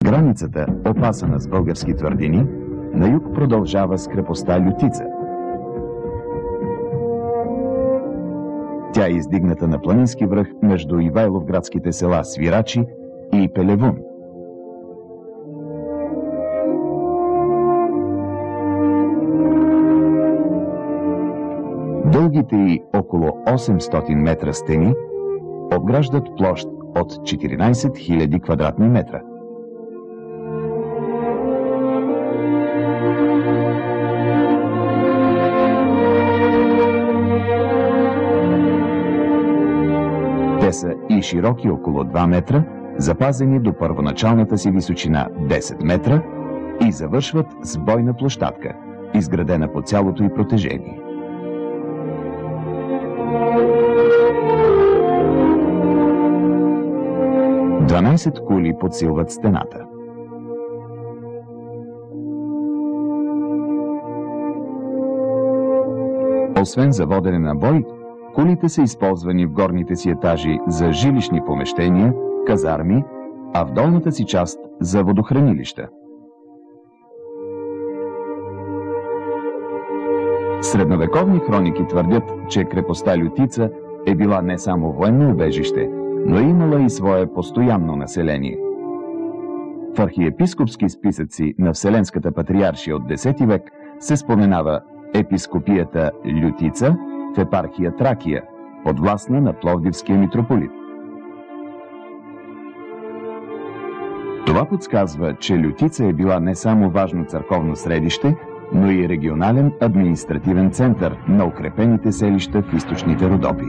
Границата, опасана с български твърдини, на юг продължава с крепостта Лютица. Тя е издигната на планински връх между ивайловградските села Свирачи и Пелевун. Дългите й около 800 метра стени обграждат площ от 14 000 квадратни метра. Те са и широки около 2 метра, запазени до първоначалната си височина 10 метра и завършват с бойна площадка, изградена по цялото й протежение. Дванадесет кули подсилват стената. Освен за водене на бой, кулите са използвани в горните си етажи за жилищни помещения, казарми, а в долната си част за водохранилища. Средновековни хроники твърдят, че крепостта Лютица е била не само военно убежище, но е имала и свое постоянно население. В архиепископски списъци на Вселенската патриаршия от X век се споменава епископията Лютица в епархия Тракия, подвластна на Пловдивския митрополит. Това подсказва, че Лютица е била не само важно църковно средище, но и регионален административен център на укрепените селища в източните Родопи.